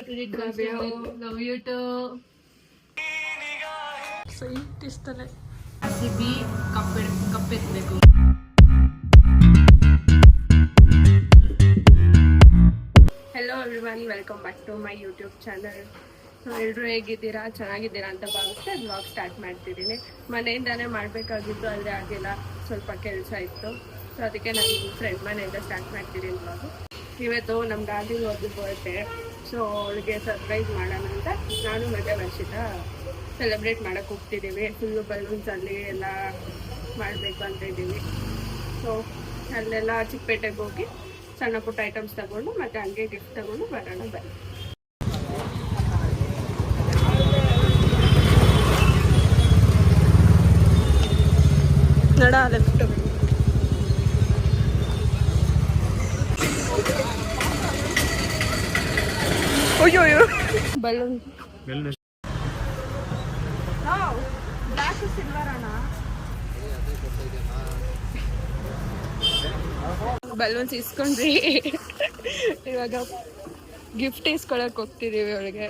Love you too. Sweet ಇಷ್ಟಲ್ಲೇ ಸಿಬಿ ಕಪ್ಪೆತ್ಬೇಕು. Hello everyone, welcome back to my YouTube channel. ಎಲ್ಲರೂ ಹೇಗಿದ್ದೀರಾ? ಚೆನ್ನಾಗಿದ್ದೀರಾ ಅಂತ ಭಾವಿಸ್ತಾ ಬ್ಲಾಗ್ ಸ್ಟಾರ್ಟ್ ಮಾಡ್ತಿದ್ದೀನಿ. ಮನೆಯಿಂದಾನೇ ಮಾಡಬೇಕಾಗಿದ್ದು, ಅಲ್ಲದೆ ಆಗಿಲ್ಲ, ಸ್ವಲ್ಪ ಕೆಲಸ ಇತ್ತು. ಸೊ ಅದಕ್ಕೆ ನಾನು ಫ್ರೆಂಡ್ ಮನೆಯಿಂದ ಸ್ಟಾರ್ಟ್ ಮಾಡ್ತಿದ್ದೀನಿ ಬ್ಲಾಗು. ಇವತ್ತು ನಮ್ಮ ಡಾರ್ಲಿಂಗ್ ಹೋಗಿ ಬರ್ಡೇ, ಸೊ ಅವಳಿಗೆ ಸರ್ಪ್ರೈಸ್ ಮಾಡೋಣ ಅಂತ ನಾನು ಮತ್ತು ವರ್ಷಿತಾ ಸೆಲೆಬ್ರೇಟ್ ಮಾಡೋಕ್ಕೆ ಹೋಗ್ತಿದ್ದೀವಿ. ಫುಲ್ಲು ಬಲೂನ್ಸಲ್ಲಿ ಎಲ್ಲ ಮಾಡಬೇಕು ಅಂತ ಇದ್ದೀವಿ. ಸೊ ಅಲ್ಲೆಲ್ಲ ಚಿಕ್ಕಪೇಟೆಗೆ ಹೋಗಿ ಸಣ್ಣ ಪುಟ್ಟ ಐಟಮ್ಸ್ ತಗೊಂಡು ಮತ್ತೆ ಹಂಗೆ ಗಿಫ್ಟ್ ತಗೊಂಡು ಬರೋಣ ಬನ್ನಿ. ನಡ ಲೆಫ್ಟ್ ಅಯ್ಯೋ ಬಲೂನ್ ಬ್ಲಾಕ್ ಸಿಲ್ವರ್ ಅಣ್ಣ. ಬಲೂನ್ಸ್ ಇಸ್ಕೊಂಡ್ರಿ, ಇವಾಗ ಗಿಫ್ಟ್ ಇಸ್ಕೊಳಕ್ ಹೋಗ್ತಿದೀವಿ ಅವಳಿಗೆ.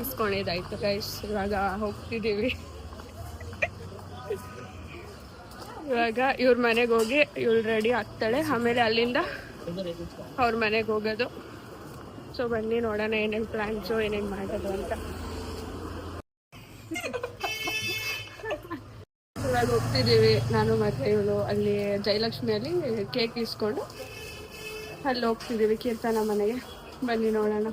ಇಸ್ಕೊಂಡಿದ್ದಾಯ್ತು ಗೈಸ್, ಇವಾಗ ಹೋಗ್ತಿದ್ದೀವಿ. ಇವಾಗ ಇವ್ರ ಮನೆಗೆ ಹೋಗಿ ಇವಳು ರೆಡಿ ಆಗ್ತಾಳೆ, ಆಮೇಲೆ ಅಲ್ಲಿಂದ ಅವ್ರ ಮನೆಗೆ ಹೋಗೋದು. ಸೊ ಬನ್ನಿ ನೋಡೋಣ ಏನೇನು ಪ್ಲ್ಯಾನ್ಸು, ಏನೇನು ಮಾಡೋದು ಅಂತ. ಇವಾಗ ಹೋಗ್ತಿದ್ದೀವಿ ನಾನು ಮತ್ತು ಇವಳು. ಅಲ್ಲಿ ಜಯಲಕ್ಷ್ಮಿಯಲ್ಲಿ ಕೇಕ್ ಇಸ್ಕೊಂಡು ಅಲ್ಲಿ ಹೋಗ್ತಿದ್ದೀವಿ ಕೀರ್ತನ ಮನೆಗೆ. ಬನ್ನಿ ನೋಡೋಣ.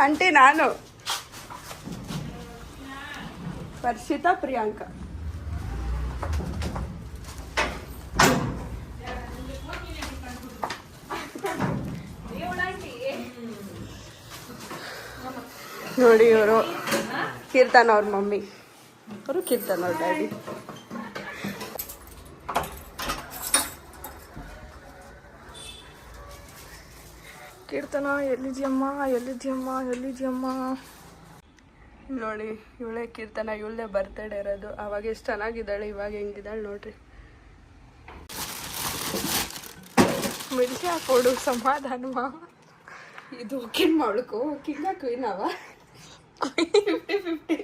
ಆಂಟಿ ನಾನು ವರ್ಷಿತಾ ಪ್ರಿಯಾಂಕಾ. ನೋಡಿ ಇವರು ಕೀರ್ತನ ಅವ್ರ ಮಮ್ಮಿ, ಅವರು ಕೀರ್ತನ ಅವ್ರ ಡ್ಯಾಡಿ. ಕೀರ್ತನ ಎಲ್ಲಿದ್ಯಮ್ಮ ಎಲ್ಲಿದ್ಯಮ್ಮ ಎಲ್ಲಿದ್ಯಮ್ಮ. ನೋಡಿ ಇವಳೇ ಕೀರ್ತನ, ಇವಳೇ ಬರ್ತಡೇ ಇರೋದು. ಅವಾಗ ಎಷ್ಟು ಚೆನ್ನಾಗಿದ್ದಾಳೆ, ಇವಾಗ ಹೆಂಗಿದ್ದಾಳೆ ನೋಡ್ರಿ. ಮಿರ್ಚಿ ಹಾಕೊಡು ಸಮಾಧಾನವ. ಇದು ಕಿನ್ ಮಾಡ್ಕೋ, ಕಿನ್ನ ಕ್ವೀನವ 50-50.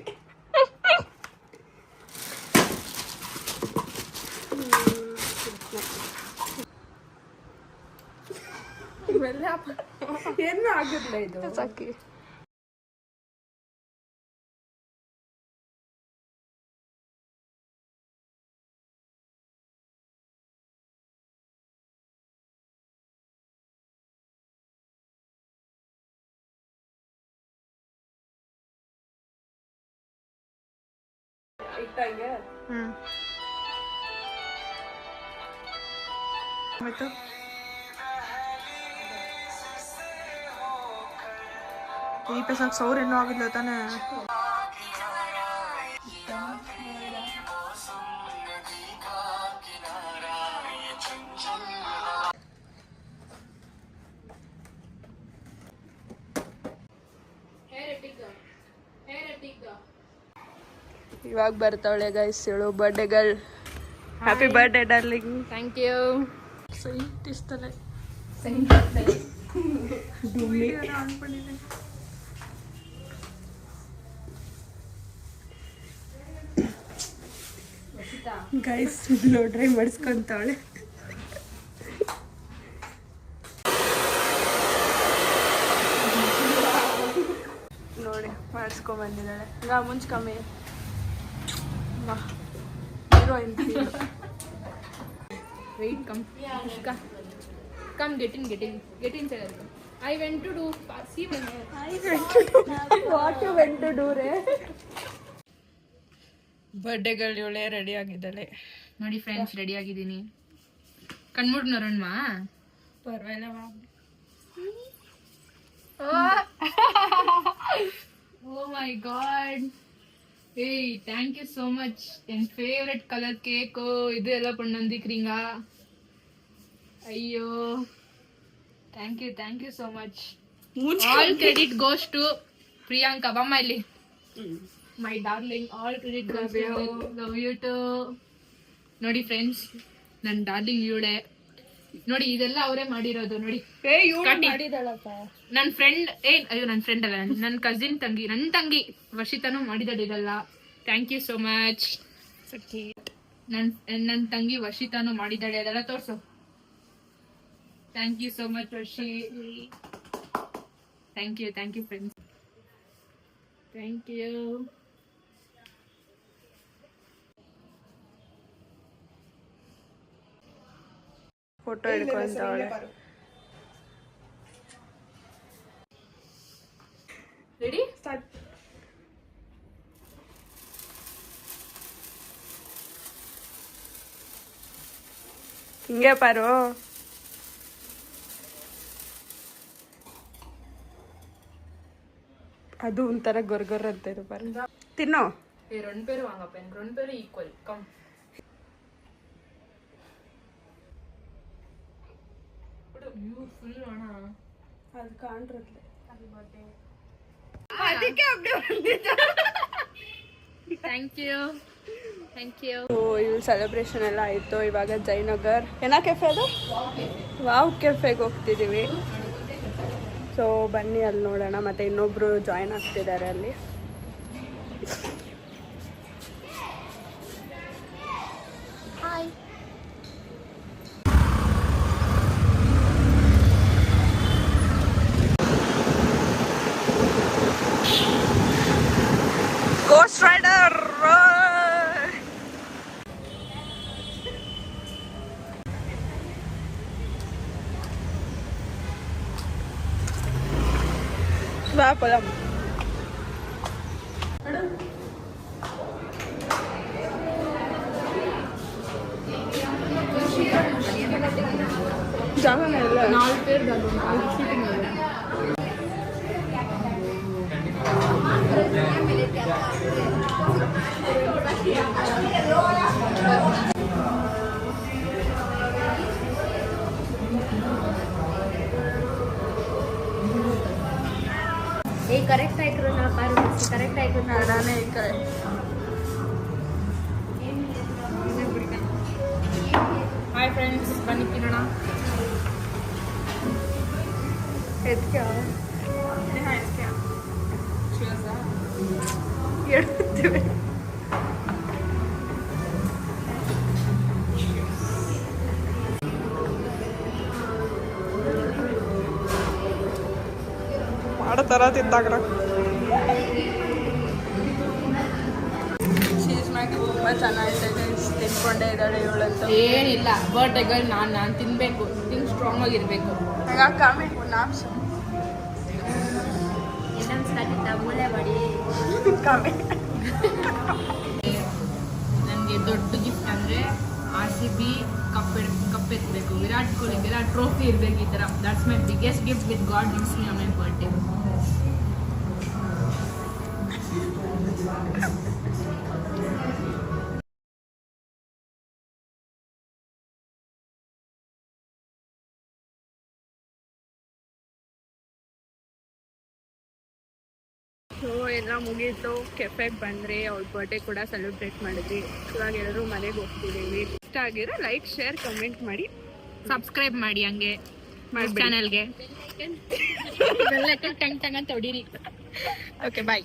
ಏನು ಆಗಿರ್ಲ ಇದು ಸಾಕಿ. ಇಟ್ಟಂಗೆ ಆಯ್ತು. ಈ ಪೈಸಾಕ್ ಸೌರ್ ಇನ್ನೂ ಆಗಿಲ್ಲ ತಾನೆ. ಇವಾಗ ಬರ್ತಾವಳೆ ಗೈಸ್ ಇವಳು birthday girl. Happy birthday darling. Thank you. Sweet ಇಷ್ಟಲ್ಲೇ ಗೈಸ್ ಬ್ಲೋ ಡ್ರೈ ಮಾಡಿಸ್ಕೊಂತಾವಳೆ. ನೋಡಿ ಮಾಡಿಸ್ಕೊಂಬಂದಿದ್ದಾಳೆ. ಈಗ ಮುಂಚೆ ಕಮ್ಮಿ ಹೀರೋಯಿನ್ ವೆಯ್ಟ್ ಕಮ್ಮಿ. Come, get in, sir. I went to do. See, what you went to do ರೇ. ಬರ್ಡೇ ಗರ್ಲ್ ಇವಳೆ ರೆಡಿ ಆಗಿದ್ದಾಳೆ ನೋಡಿ ಫ್ರೆಂಡ್ಸ್, ರೆಡಿ ಆಗಿದ್ದೀನಿ. ಕಣ್ಮುಟ್ ನೋಡೋಣವಾ? ಪರವಾಗಿಲ್ಲ. Oh my god. Hey, thank you so much. En favorite color cake idu ella pannandikringa. Ayyo. Thank you so much. All credit goes to Priyanka. Bamma illi. My darling, all credit goes to you. Love you too. ನೋಡಿ friends, ನನ್ನ darling ಇವಳೆ. ನೋಡಿ ಇದೆಲ್ಲ ಅವರೇ ಮಾಡಿರೋದು. ನೋಡಿ ನನ್ನ friend, ನನ್ನ ಫ್ರೆಂಡ್ ಅಲ್ಲ, ನನ್ನ ಕಸಿನ್ ತಂಗಿ, ನನ್ನ ತಂಗಿ ವರ್ಷಿತಾನು ಮಾಡಿದಾಳೆ ಇದೆಲ್ಲ. Thank you so much. ನನ್ನ ತಂಗಿ ವರ್ಷಿತಾನು ಮಾಡಿದಾಳೆ ಅದೆಲ್ಲ. ತೋರ್ಸು. Thank you so much Varshi. Thank you friends. Thank you. Photo ಹಿಡ್ಕೊಂತಾವಳೆ. ರೆಡಿ? ಸ್ಟಾರ್ಟ್. ಹಿಂಗೆ ಪಾರು. ಅದು ಒಂಥರ ಗೊರ್ಗೊರ್ ಅಂತ ಇದು ಪಾರು. ತಿನ್ನೋ. రెండు పేరు వాంగ రెండు పేరు ఈక్వల్. కమ్. ಬ್ಯೂಟಿಫುಲ್ ಅಣ್ಣ. ಅದು ಕಾಣ್ರತ್ತೆ. ಅದಕ್ಕೆ ಥ್ಯಾಂಕ್ ಯು. ಇಲ್ಲಿ ಸೆಲೆಬ್ರೇಷನ್ ಎಲ್ಲ ಆಯಿತು. ಇವಾಗ ಜಯನಗರ್ ಏನಾ ಕೆಫೆ ಅದು, ವಾವ್ ಕೆಫೆಗೆ ಹೋಗ್ತಿದ್ದೀವಿ. ಸೊ ಬನ್ನಿ ಅಲ್ಲಿ ನೋಡೋಣ. ಮತ್ತೆ ಇನ್ನೊಬ್ರು ಜಾಯಿನ್ ಆಗ್ತಿದ್ದಾರೆ ಅಲ್ಲಿ. Hi. Ghost Rider. Va, podamos. ಜಾಗನೇ ಇಲ್ಲ. 4 ಪೇರ್ ದಾಗು 4 ಸೀಟಿಂಗ್ ಇದೆ. ಕರೆಕ್ಟ್ ಆಯ್ತು ನಾ ಪಾರು ಕರೆಕ್ಟ್ ಆಯ್ತು ನಾನೇ ಈ ಕಡೆ. ಹಾಯ್ ಫ್ರೆಂಡ್ಸ್, ಬನ್ನಿ ತಿನ್ನೋಣ. ಎದ್ಕೆ ಹೇಳ್ತೀವಿ. ಮಾಡೋ ಥರ ತಿಂತಾಗ್ರ. ಚೀಸ್ ಮ್ಯಾಗಿ ತುಂಬ ಚೆನ್ನಾಗಿದೆ. ತಿನ್ಕೊಂಡೇ ಇದ್ದಾಳೆ ಇವಳಂತ. ಏನಿಲ್ಲ, ಬರ್ಡೇಗಳು ನಾನು ತಿನ್ಬೇಕು, ಸ್ಟ್ರಾಂಗ್ ಆಗಿರ್ಬೇಕು. ಕಮ್ಮಿ ನಾಪ್ಸು ಮೂಲೆ ಮಾಡಿ ಕಮ್ಮಿ. ನನಗೆ ದೊಡ್ಡ ಗಿಫ್ಟ್ ಅಂದರೆ RCB ಕಪ್ ಎತ್ತಬೇಕು. ವಿರಾಟ್ ಕೊಹ್ಲಿಗೆಲ್ಲ ಟ್ರೋಫಿ ಇರಬೇಕು. ಈ ಥರ that's my biggest gift with god gives me on my birthday. So ಎಲ್ಲ ಮುಗೀತು. ಕೆಫೆಗೆ ಬಂದ್ರಿ, ಅವ್ರ ಬರ್ಡೇ ಕೂಡ ಸೆಲೆಬ್ರೇಟ್ ಮಾಡಿದ್ವಿ. ಇವಾಗ ಎಲ್ಲರೂ ಮನೆಗೆ ಹೋಗ್ತಿದ್ದೀವಿ. ಇಷ್ಟ ಆಗಿರೋ ಲೈಕ್, ಶೇರ್, ಕಮೆಂಟ್ ಮಾಡಿ, ಸಬ್ಸ್ಕ್ರೈಬ್ ಮಾಡಿ. ಹಂಗೆ ಚಾನಲ್ಗೆ ಟಂಗ್ ಟಂಗ್ ಅಂತ ಹೊಡೀರಿ. Okay bye.